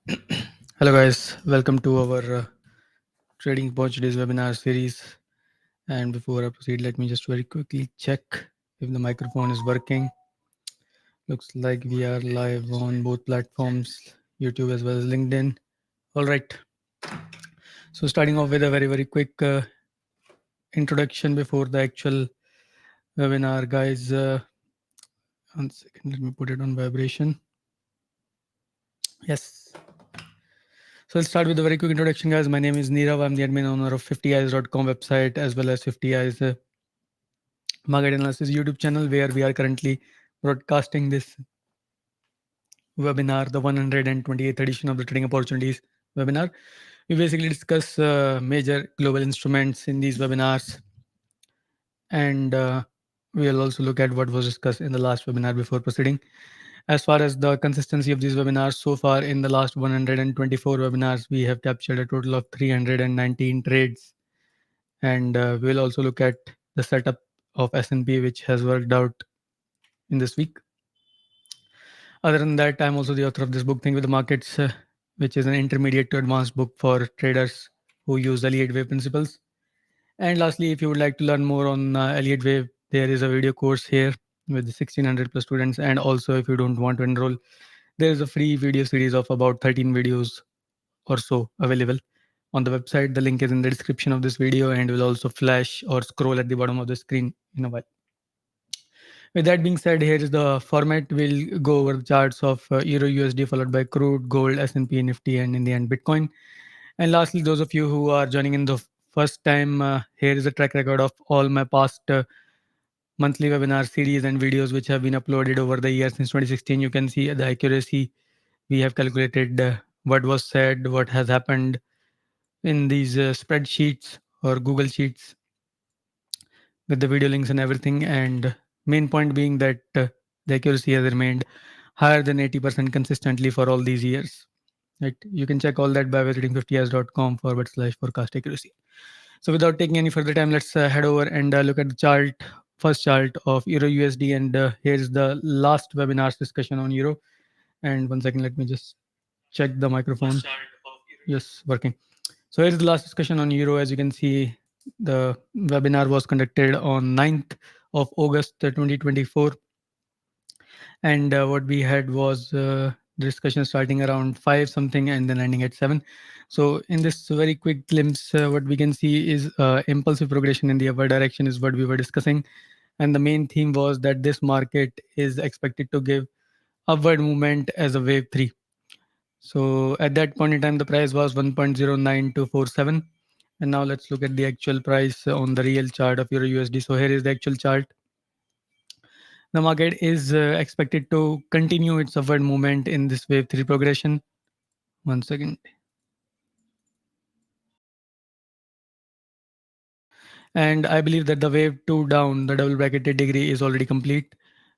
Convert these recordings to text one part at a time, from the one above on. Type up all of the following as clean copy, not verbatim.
Hello, guys. Welcome to our Trading Opportunities webinar series. And before I proceed, let me just very quickly check if the microphone is working. Looks like we are live on both platforms, YouTube as well as LinkedIn. All right. So, starting off with a very quick introduction before the actual webinar, guys. 1 second, let me put it on vibration. Yes. So I'll start with a very quick introduction, guys. My name is Nirav. I'm the admin owner of 50eyes.com website as well as 50eyes market analysis YouTube channel, where we are currently broadcasting this webinar, the 128th edition of the Trading Opportunities webinar. We basically discuss major global instruments in these webinars, and we'll also look at what was discussed in the last webinar before proceeding. As far as the consistency of these webinars, so far in the last 124 webinars, we have captured a total of 319 trades, and we'll also look at the setup of S&P, which has worked out in this week. Other than that, I'm also the author of this book, Think with the Markets, which is an intermediate to advanced book for traders who use Elliott Wave principles. And lastly, if you would like to learn more on Elliott Wave, there is a video course here with 1600 plus students. And also, if you don't want to enroll, there is a free video series of about 13 videos or so available on the website. The link is in the description of this video and will also flash or scroll at the bottom of the screen in a while. With that being said, here is the format. We'll go over the charts of Euro USD followed by crude, gold, S&P, Nifty, and in the end, Bitcoin. And lastly, those of you who are joining in the first time, here is a track record of all my past monthly webinar series and videos which have been uploaded over the year since 2016. You can see the accuracy. We have calculated what was said, what has happened in these spreadsheets or Google Sheets with the video links and everything. And main point being that the accuracy has remained higher than 80% consistently for all these years. Right? You can check all that by visiting 50hours.com/forecast accuracy. So without taking any further time, let's head over and look at the chart, first chart of Euro USD. And here's the last webinar's discussion on Euro. And 1 second, let me just check the microphone. Yes, working. So here's the last discussion on Euro. As you can see, the webinar was conducted on 9th of August 2024. And what we had was the discussion starting around 5 something and then ending at 7. So in this very quick glimpse, what we can see is impulsive progression in the upward direction is what we were discussing. And the main theme was that this market is expected to give upward movement as a wave 3. So at that point in time, the price was 1.09247. And now let's look at the actual price on the real chart of Euro USD. So here is the actual chart. The market is expected to continue its upward movement in this wave 3 progression. 1 second. And I believe that the wave 2 down, the double bracketed degree, is already complete.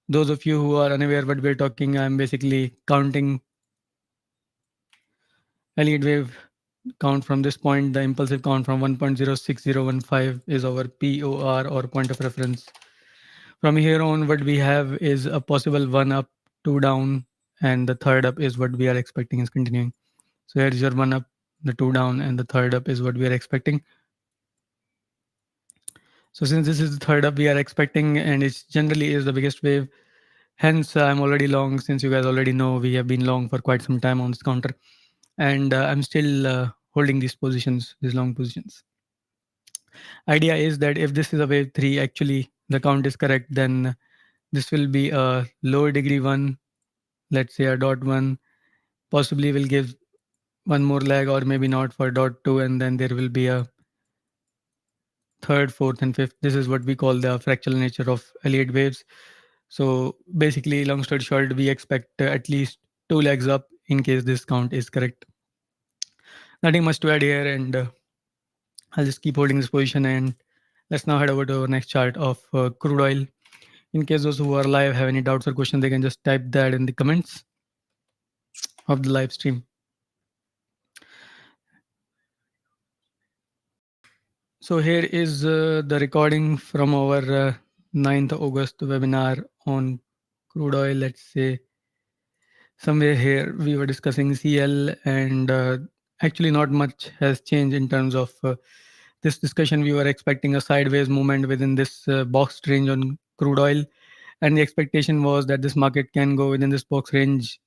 Those of you who are unaware what we're talking, I'm basically counting Elliott Wave count from this point. The impulsive count from 1.06015 is our POR or point of reference. From here on, what we have is a possible 1 up, 2 down, and the third up is what we are expecting is continuing. So here is your 1 up, the 2 down, and the third up is what we are expecting. So since this is the third up we are expecting, and it generally is the biggest wave, hence I'm already long. Since you guys already know, we have been long for quite some time on this counter, and I'm still holding these positions, these long positions. Idea is that if this is a wave 3, actually the count is correct, then this will be a lower degree 1, let's say a dot 1, possibly will give one more leg or maybe not for dot 2, and then there will be a third, fourth, and fifth. This is what we call the fractal nature of Elliott waves. So basically, long story short, we expect at least 2 legs up in case this count is correct. Nothing much to add here, and I'll just keep holding this position. And let's now head over to our next chart of crude oil. In case those who are live have any doubts or questions, they can just type that in the comments of the live stream. So here is the recording from our 9th August webinar on crude oil. Let's say somewhere here we were discussing CL, and actually not much has changed in terms of this discussion. We were expecting a sideways movement within this boxed range on crude oil, and the expectation was that this market can go within this box range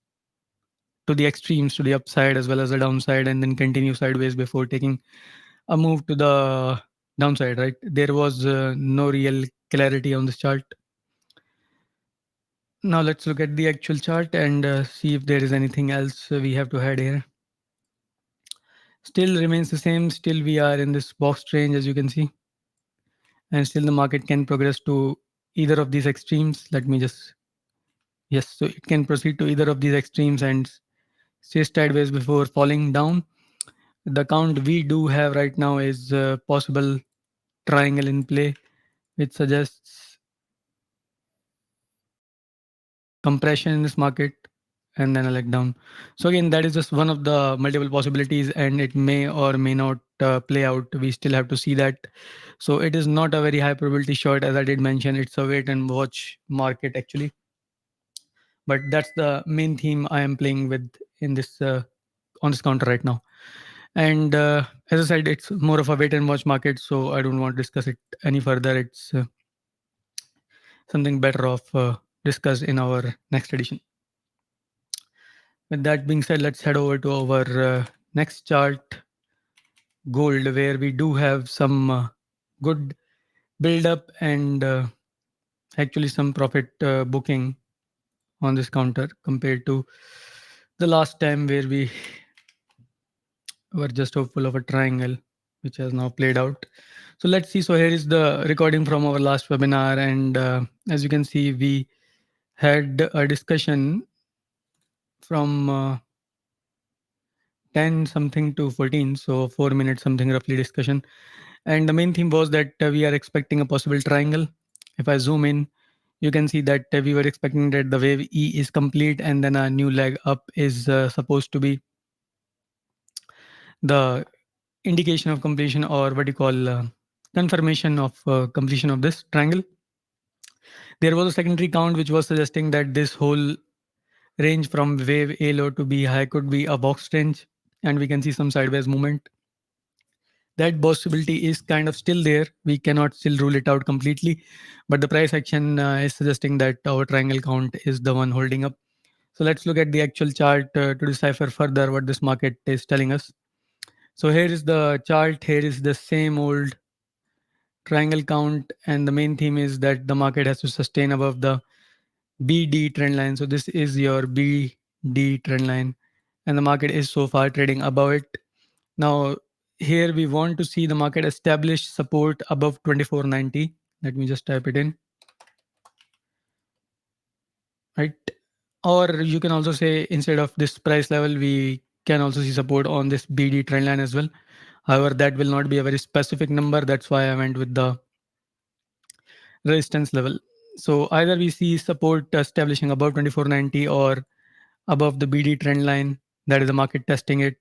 to the extremes, to the upside as well as the downside, and then continue sideways before taking a move to the downside. Right, there was no real clarity on this chart. Now let's look at the actual chart and see if there is anything else we have to add here. Still remains the same. Still we are in this box range, as you can see, and still the market can progress to either of these extremes. Let me just, yes, so it can proceed to either of these extremes and stay sideways before falling down. The count we do have right now is a possible triangle in play, which suggests compression in this market and then a leg down. So again, that is just one of the multiple possibilities, and it may or may not play out. We still have to see that. So it is not a very high probability short, as I did mention. It's a wait and watch market actually. But that's the main theme I am playing with in this on this counter right now. And as I said, it's more of a wait and watch market, so I don't want to discuss it any further. It's something better off discussed in our next edition. With that being said, let's head over to our next chart, gold, where we do have some good build up and actually some profit booking on this counter compared to the last time where we were just hopeful of a triangle, which has now played out. So let's see. So here is the recording from our last webinar, and as you can see, we had a discussion from 10 something to 14, so 4 minutes something roughly discussion. And the main theme was that we are expecting a possible triangle. If I zoom in, you can see that we were expecting that the wave E is complete, and then a new leg up is supposed to be the indication of completion, or what you call confirmation of completion of this triangle. There was a secondary count which was suggesting that this whole range from wave A low to B high could be a box range, and we can see some sideways movement. That possibility is kind of still there. We cannot still rule it out completely, but the price action is suggesting that our triangle count is the one holding up. So let's look at the actual chart to decipher further what this market is telling us. So here is the chart. Here is the same old triangle count, and the main theme is that the market has to sustain above the BD trend line. So this is your BD trend line, and the market is so far trading above it. Now here we want to see the market establish support above 2490. Let me just type it in, right? Or you can also say, instead of this price level, we can also see support on this BD trend line as well. However, that will not be a very specific number. That's why I went with the resistance level. So either we see support establishing above 2490 or above the BD trend line. That is the market testing it,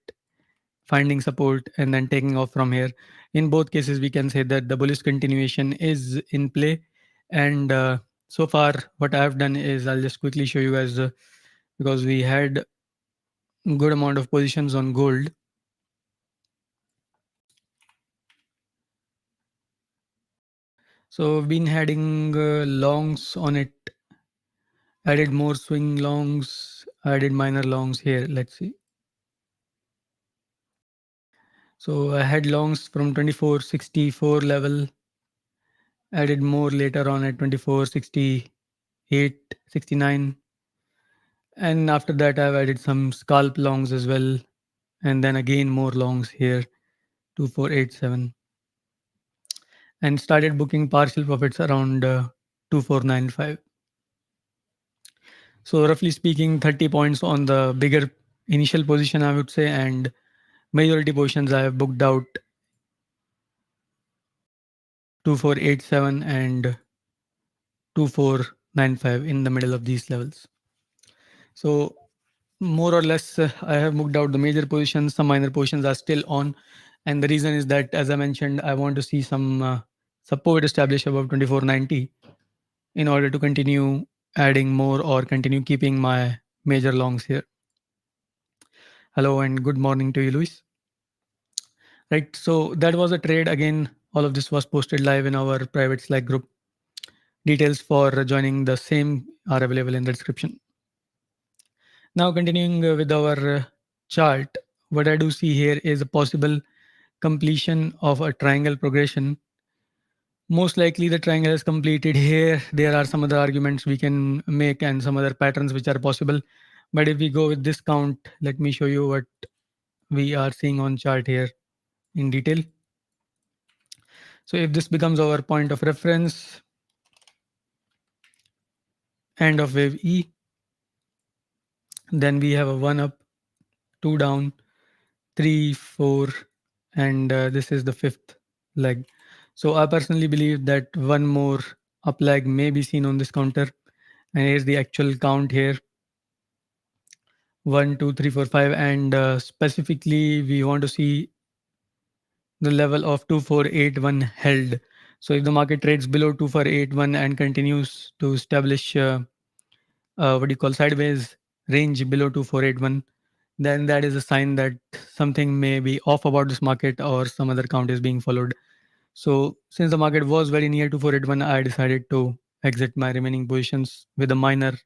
finding support, and then taking off from here. In both cases, we can say that the bullish continuation is in play. And so far, what I have done is I'll just quickly show you guys, because we had good amount of positions on gold. So I've been heading longs on it. Added more swing longs, added minor longs here. Let's see. So I had longs from 2464 level, added more later on at 2468, 69. And after that, I've added some scalp longs as well. And then again, more longs here, 2487. And started booking partial profits around 2495. So roughly speaking, 30 points on the bigger initial position, I would say, and majority positions I have booked out 2487 and 2495 in the middle of these levels. So more or less, I have booked out the major positions. Some minor positions are still on, and the reason is that, as I mentioned, I want to see some support established above 2490 in order to continue adding more or continue keeping my major longs here. Hello and good morning to you, Luis. Right, so that was a trade. Again, all of this was posted live in our private Slack group. Details for joining the same are available in the description. Now, continuing with our chart, what I do see here is a possible completion of a triangle progression. Most likely, the triangle is completed here. There are some other arguments we can make and some other patterns which are possible. But if we go with this count, let me show you what we are seeing on chart here in detail. So if this becomes our point of reference, end of wave E, then we have a 1 up, 2 down, 3, 4, and this is the 5th leg. So I personally believe that one more up leg may be seen on this counter. And here's the actual count here. 1, 2, 3, 4, 5, and specifically we want to see the level of 2481 held. So if the market trades below 2481 and continues to establish what do you call sideways range below 2481, then that is a sign that something may be off about this market or some other count is being followed. So since the market was very near to 481, I decided to exit my remaining positions with a minor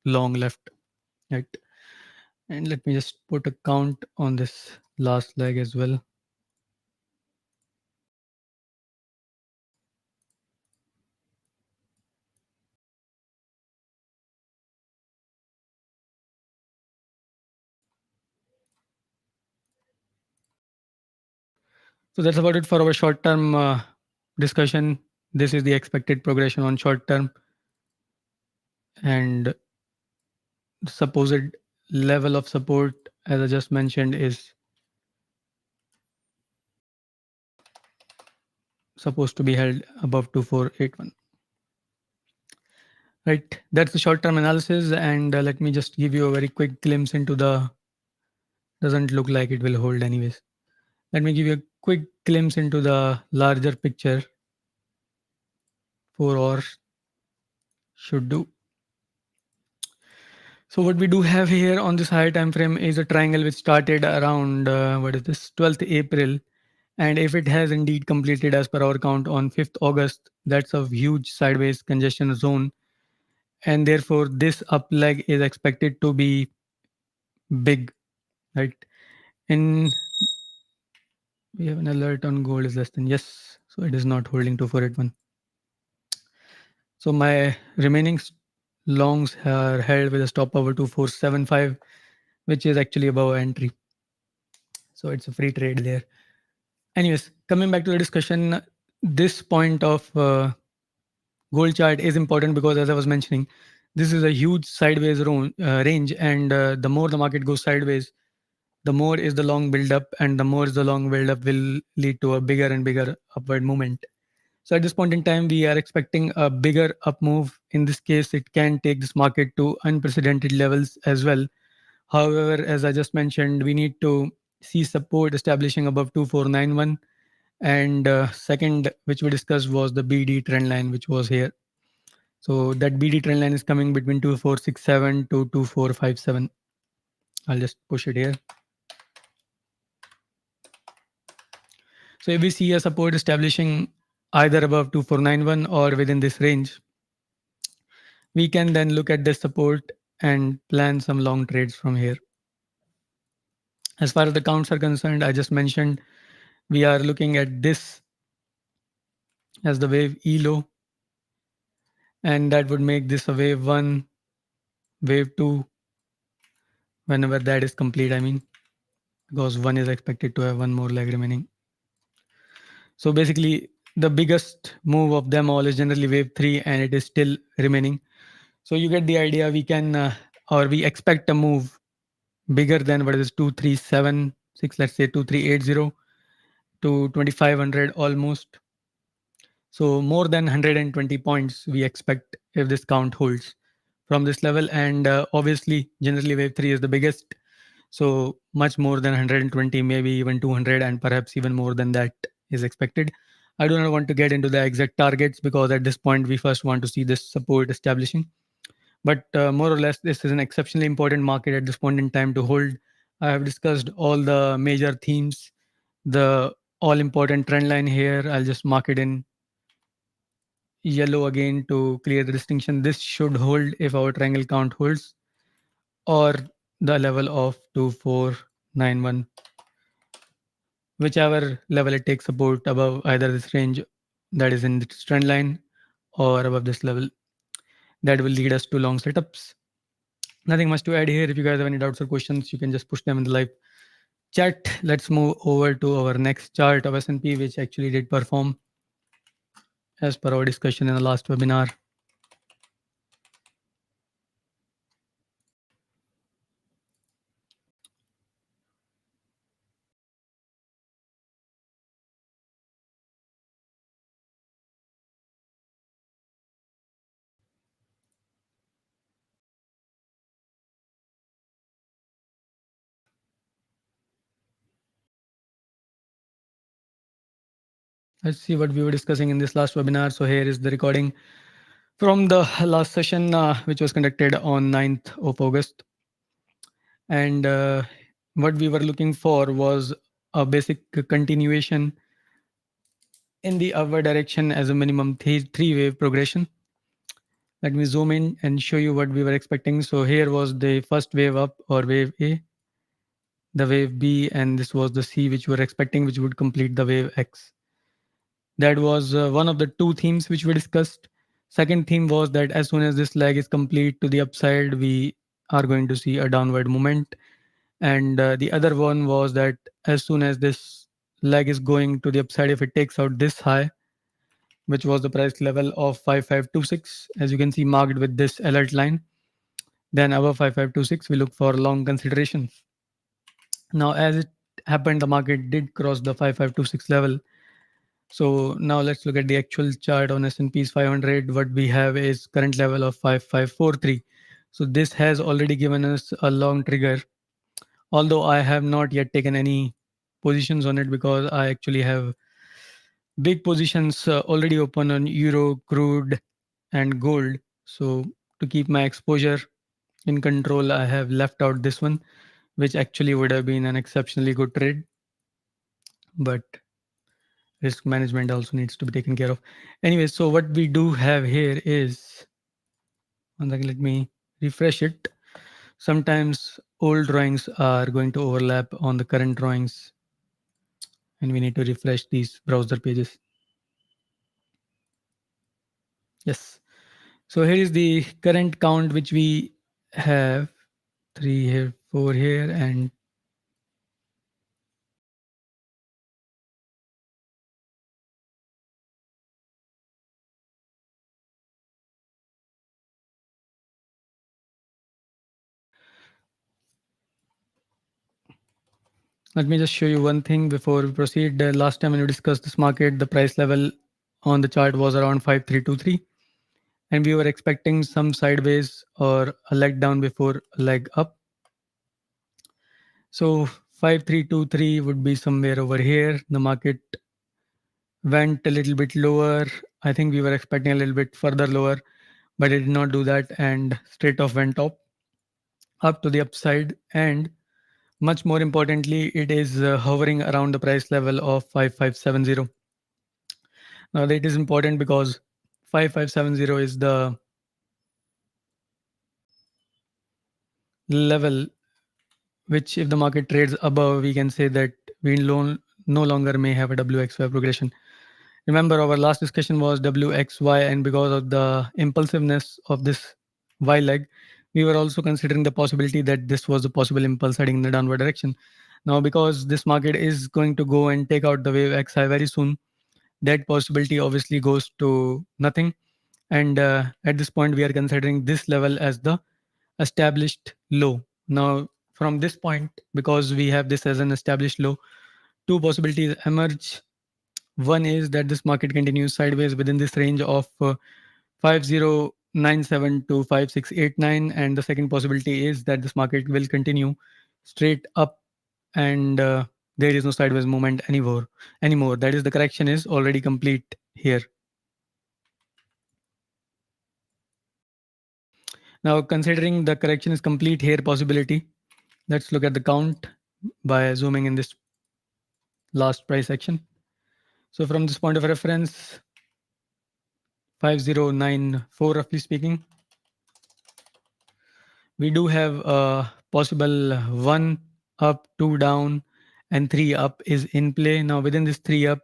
long left. Right. And let me just put a count on this last leg as well. So that's about it for our short term discussion. This is the expected progression on short term, and the supposed level of support, as I just mentioned, is supposed to be held above 2481. Right, that's the short term analysis, and let me just give you a very quick glimpse into the, doesn't look like it will hold anyways. Let me give you a quick glimpse into the larger picture. 4 hours should do. So what we do have here on this higher time frame is a triangle which started around what is this 12th April, and if it has indeed completed as per our count on 5th August, that's a huge sideways congestion zone, and therefore this up leg is expected to be big, right? In we have an alert on gold is less than, yes, so it is not holding 2481. So my remaining longs are held with a stop over 2475, which is actually above entry. So it's a free trade there. Anyways, coming back to the discussion, this point of gold chart is important because, as I was mentioning, this is a huge sideways range, and the more the market goes sideways, the more is the long build up, and the more is the long build up will lead to a bigger and bigger upward movement. So at this point in time, we are expecting a bigger up move. In this case, it can take this market to unprecedented levels as well. However, as I just mentioned, we need to see support establishing above 2491. And second, which we discussed, was the BD trend line, which was here. So that BD trend line is coming between 2467 to 2457. I'll just push it here. So if we see a support establishing either above 2491 or within this range, we can then look at this support and plan some long trades from here. As far as the counts are concerned, I just mentioned we are looking at this as the wave E low, and that would make this a wave 1, wave 2, whenever that is complete, I mean, because 1 is expected to have one more leg remaining. So basically, the biggest move of them all is generally wave 3, and it is still remaining. So you get the idea. We can or we expect a move bigger than what is 2376, let's say 2380 to 2500 almost. So more than 120 points we expect if this count holds from this level, and obviously generally wave 3 is the biggest, so much more than 120, maybe even 200, and perhaps even more than that is expected. I do not want to get into the exact targets because at this point we first want to see this support establishing, But more or less, this is an exceptionally important market at this point in time to hold. I have discussed all the major themes, the all important trend line here. I'll just mark it in yellow again to clear the distinction. This should hold if our triangle count holds, or the level of 2491, whichever level it takes support above either this range that is in this trend line or above this level. That will lead us to long setups. Nothing much to add here. If you guys have any doubts or questions, you can just push them in the live chat. Let's move over to our next chart of S&P, which actually did perform as per our discussion in the last webinar. Let's see what we were discussing in this last webinar. So here is the recording from the last session, which was conducted on 9th of August. And what we were looking for was a basic continuation in the upward direction as a minimum three wave progression. Let me zoom in and show you what we were expecting. So here was the first wave up, or wave A, the wave B, and this was the C, which we were expecting, which would complete the wave X. That was one of the two themes which we discussed. Second theme was that as soon as this leg is complete to the upside, we are going to see a downward movement. And the other one was that as soon as this leg is going to the upside, if it takes out this high, which was the price level of 5526, as you can see marked with this alert line, then above 5526, we look for long considerations. Now, as it happened, the market did cross the 5526 level. So now let's look at the actual chart on S&P's 500. What we have is current level of 5543. So this has already given us a long trigger, although I have not yet taken any positions on it because I actually have big positions already open on euro, crude, and gold. So to keep my exposure in control, I have left out this one, which actually would have been an exceptionally good trade. But risk management also needs to be taken care of. Anyway, so what we do have here is, one second, let me refresh it. Sometimes old drawings are going to overlap on the current drawings, and we need to refresh these browser pages. Yes. So here is the current count, which we have 3 here, 4 here, and let me just show you one thing before we proceed. Last time when we discussed this market, the price level on the chart was around 5323, and we were expecting some sideways or a leg down before a leg up. So 5323 would be somewhere over here. The market went a little bit lower. I think we were expecting a little bit further lower, but it did not do that and straight off went up to the upside. And much more importantly, it is hovering around the price level of 5570. Now that is important because 5570 is the level which, if the market trades above, we can say that we no longer may have a WXY progression. Remember, our last discussion was WXY, and because of the impulsiveness of this Y leg, we were also considering the possibility that this was a possible impulse heading in the downward direction. Now, because this market is going to go and take out the wave XI very soon, that possibility obviously goes to nothing. And at this point, we are considering this level as the established low. Now, from this point, because we have this as an established low, two possibilities emerge. One is that this market continues sideways within this range of 5097 to 5689, and the second possibility is that this market will continue straight up, and there is no sideways movement anymore. That is, the correction is already complete here. Now, considering the correction is complete here possibility, let's look at the count by zooming in this last price action. So from this point of reference, 5094 roughly speaking, we do have a possible 1 up, 2 down, and 3 up is in play. Now within this 3 up,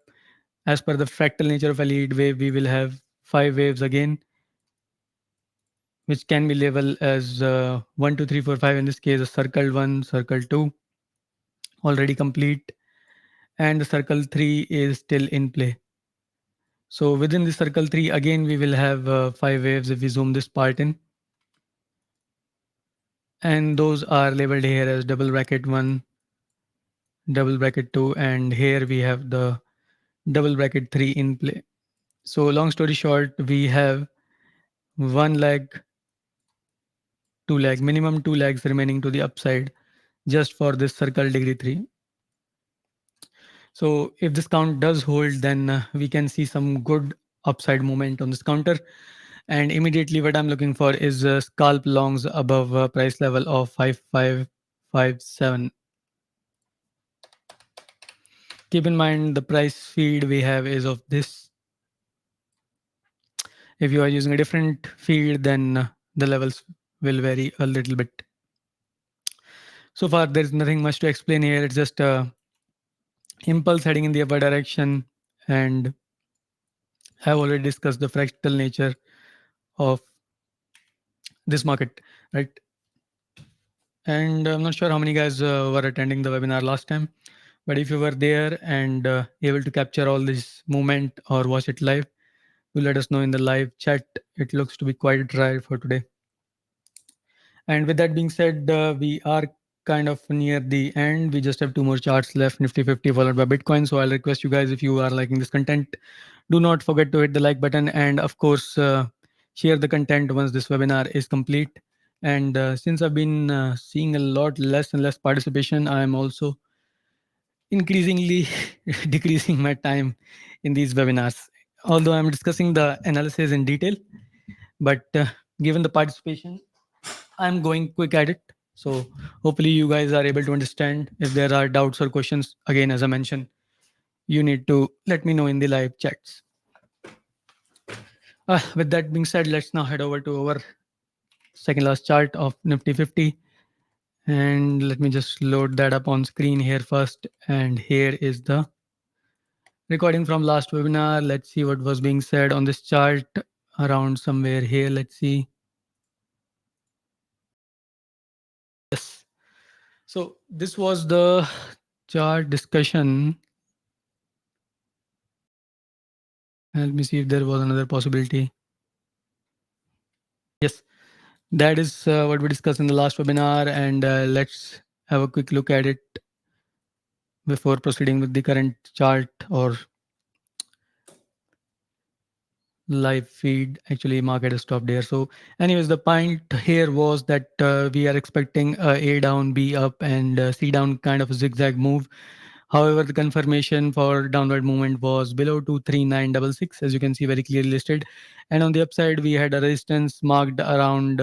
as per the fractal nature of Elliott wave, we will have 5 waves again, which can be labeled as 1, 2, 3, 4, 5. In this case, a circle 1, circle 2 already complete, and the circle 3 is still in play. So within the circle 3, again, we will have 5 waves if we zoom this part in. And those are labeled here as double bracket 1, double bracket 2, and here we have the double bracket 3 in play. So long story short, we have 1 leg, 2 leg, minimum 2 legs remaining to the upside just for this circle degree 3. So if this count does hold, then we can see some good upside movement on this counter. And immediately what I'm looking for is scalp longs above price level of 5557. Keep in mind the price feed we have is of this. If you are using a different feed, then the levels will vary a little bit. So far, there's nothing much to explain here. It's just impulse heading in the upward direction, and I've already discussed the fractal nature of this market, right? And I'm not sure how many guys were attending the webinar last time, but if you were there and able to capture all this movement or watch it live, do let us know in the live chat. It looks to be quite dry for today. And with that being said, we are kind of near the end. We just have 2 more charts left, Nifty 50 followed by Bitcoin. So I'll request you guys, if you are liking this content, do not forget to hit the like button, and of course, share the content once this webinar is complete. And since I've been seeing a lot less and less participation, I'm also increasingly decreasing my time in these webinars. Although I'm discussing the analysis in detail, but given the participation, I'm going quick at it. So hopefully you guys are able to understand. If there are doubts or questions, again, as I mentioned, you need to let me know in the live chats. With that being said, let's now head over to our second last chart of Nifty 50. And let me just load that up on screen here first. And here is the recording from last webinar. Let's see what was being said on this chart around somewhere here. Let's see. Yes. So this was the chart discussion. Let me see if there was another possibility. Yes, that is what we discussed in the last webinar, and let's have a quick look at it before proceeding with the current chart or live feed. Actually, market has stopped there. So anyways, the point here was that we are expecting A down, B up, and C down kind of a zigzag move. However, the confirmation for downward movement was below 23966, as you can see very clearly listed. And on the upside, we had a resistance marked around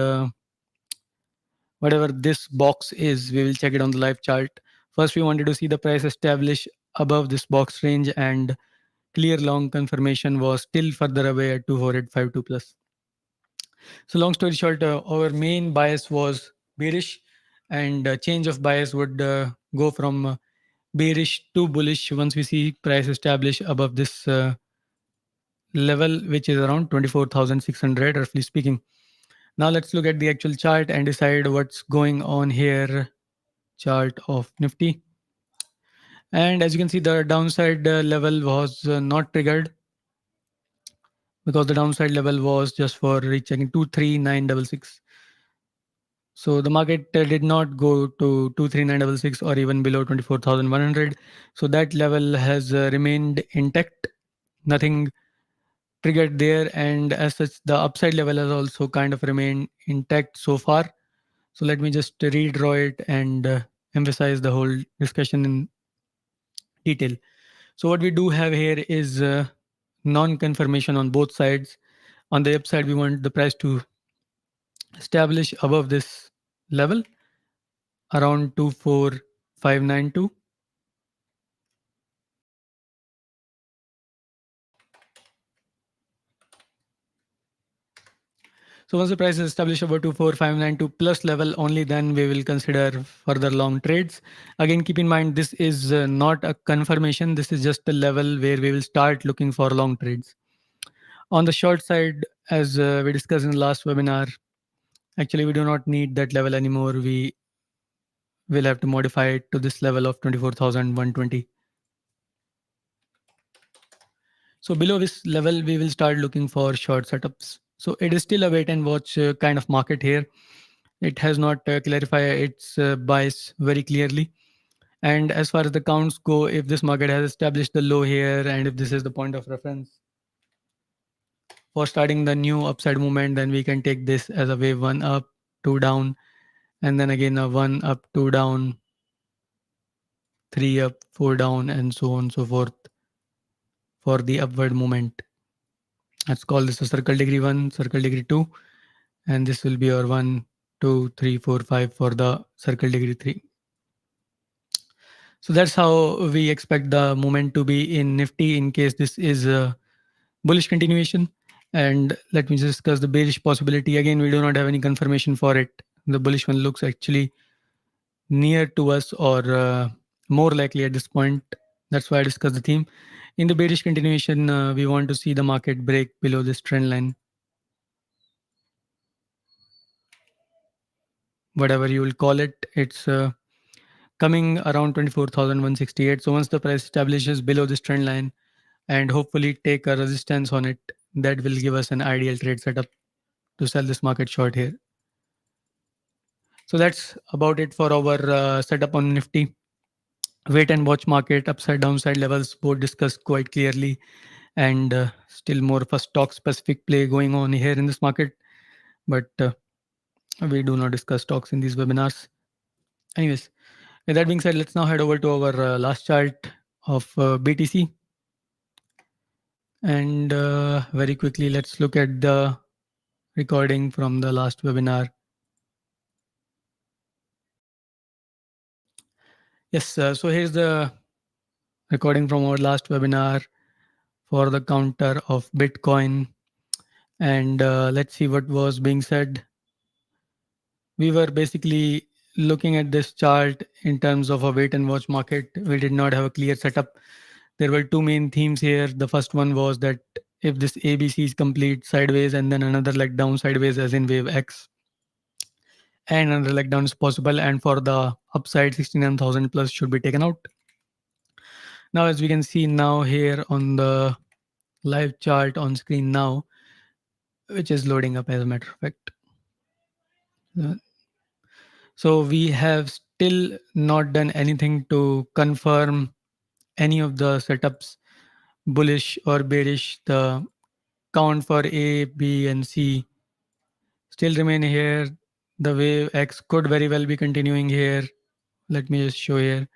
whatever this box is. We will check it on the live chart. First, we wanted to see the price establish above this box range, and clear long confirmation was still further away at 24852 plus. So long story short, our main bias was bearish, and change of bias would go from bearish to bullish once we see price establish above this level, which is around 24,600 roughly speaking. Now let's look at the actual chart and decide what's going on here. Chart of Nifty. And as you can see, the downside level was not triggered, because the downside level was just for reaching 23966. So the market did not go to 23966 or even below 24,100. So that level has remained intact. Nothing triggered there, and as such, the upside level has also kind of remained intact so far. So let me just redraw it and emphasize the whole discussion in detail. So what we do have here is non-confirmation on both sides. On the upside, we want the price to establish above this level around 24592. So once the price is established above 24592 plus level, only then we will consider further long trades. Again, keep in mind this is not a confirmation. This is just the level where we will start looking for long trades. On the short side, as we discussed in the last webinar, actually we do not need that level anymore. We will have to modify it to this level of 24,120. So below this level, we will start looking for short setups. So it is still a wait and watch kind of market here. It has not clarified its bias very clearly. And as far as the counts go, if this market has established the low here, and if this is the point of reference for starting the new upside movement, then we can take this as a wave 1 up, 2 down, and then again a 1 up, 2 down, 3 up, 4 down, and so on and so forth for the upward movement. Let's call this a circle degree 1, circle degree 2, and this will be our 1, 2, 3, 4, 5 for the circle degree 3. So that's how we expect the movement to be in Nifty in case this is a bullish continuation. And let me just discuss the bearish possibility. Again, we do not have any confirmation for it. The bullish one looks actually near to us or more likely at this point. That's why I discussed the theme. In the bearish continuation, we want to see the market break below this trend line. Whatever you will call it, it's coming around 24,168. So once the price establishes below this trend line and hopefully take a resistance on it, that will give us an ideal trade setup to sell this market short here. So that's about it for our setup on Nifty. Wait and watch market, upside downside levels both discussed quite clearly, and still more of a stock specific play going on here in this market. But we do not discuss stocks in these webinars. Anyways, with that being said, let's now head over to our last chart of BTC. And very quickly, let's look at the recording from the last webinar. Yes, so here's the recording from our last webinar for the counter of Bitcoin. And let's see what was being said. We were basically looking at this chart in terms of a wait and watch market. We did not have a clear setup. There were two main themes here. The first one was that if this ABC is complete sideways and then another leg down sideways as in wave X, and another leg down is possible, and for the upside 69,000 plus should be taken out. Now as we can see now here on the live chart on screen now, which is loading up as a matter of fact. So we have still not done anything to confirm any of the setups, bullish or bearish. The count for A, B, and C still remain here. The wave X could very well be continuing here. Let me just show here.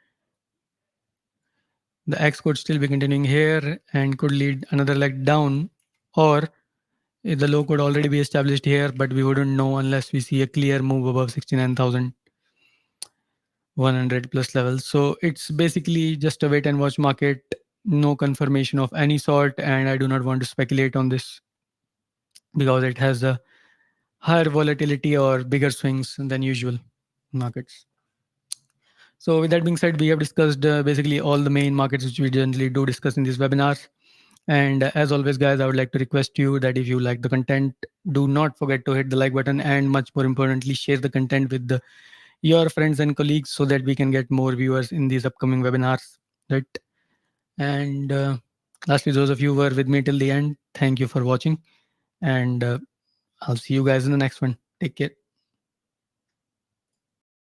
The X could still be continuing here and could lead another leg down, or the low could already be established here, but we wouldn't know unless we see a clear move above 69,100 plus levels. So it's basically just a wait and watch market, no confirmation of any sort, and I do not want to speculate on this because it has a higher volatility or bigger swings than usual markets. So with that being said, we have discussed basically all the main markets which we generally do discuss in these webinars. And as always, guys, I would like to request you that if you like the content, do not forget to hit the like button, and much more importantly, share the content with your friends and colleagues so that we can get more viewers in these upcoming webinars. Right. And lastly, those of you who were with me till the end, thank you for watching. And I'll see you guys in the next one. Take care.